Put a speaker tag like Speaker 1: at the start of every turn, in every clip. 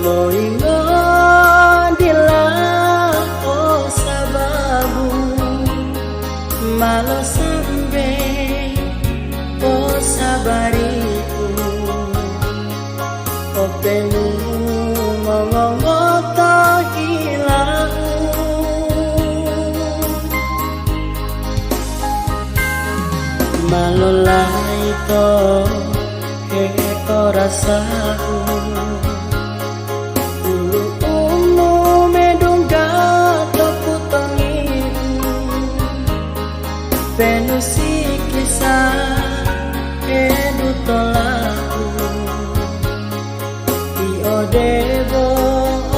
Speaker 1: Moingo dila o sababu malo sambe o sabariku o penu ngongoto hilang malo laito he ora sahu Penusi kisah edu tolaku Io devo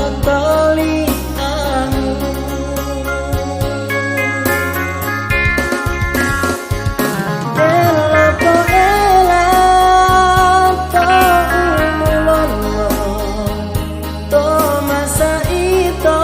Speaker 1: otoli anu Ela poela to umulono To masa ito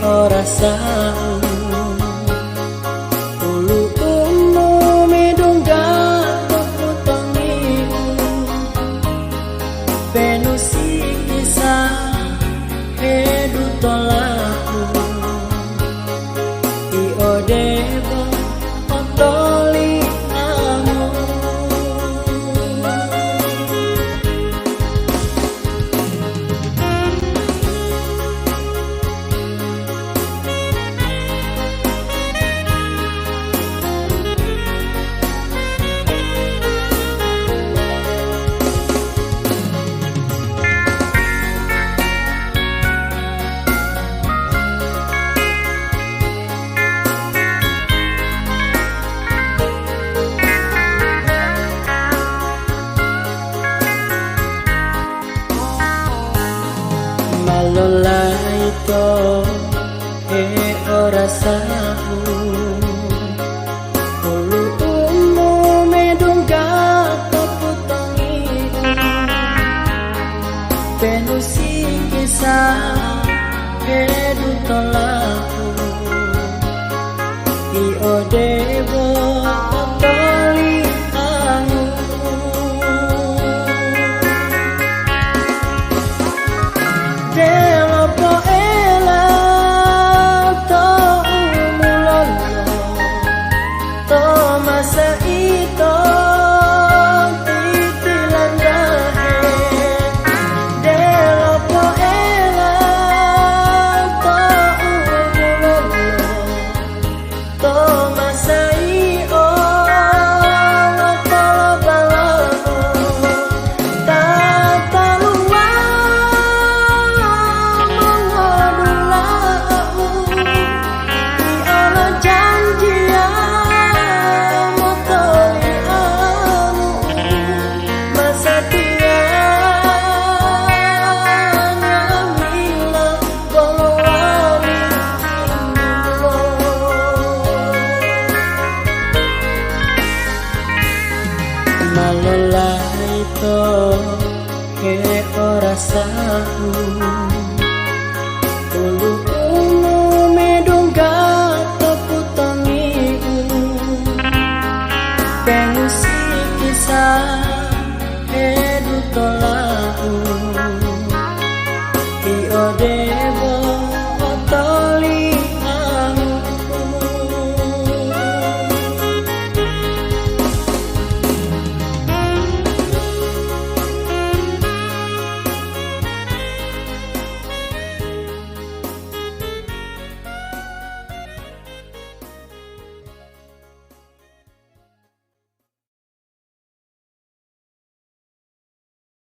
Speaker 1: ora sau ulu umu medungga tokutongi penusi kisah edu tolaku Io devo otoli anu Malolaito he ora sahu ulu umu medungga tokutongi penusi kisah edu tolaku Io devo otoli anu Dela poela to umulono To masa ito titilandahe Dela poela to umulono To masa ito Malolaito he ora sahu ulu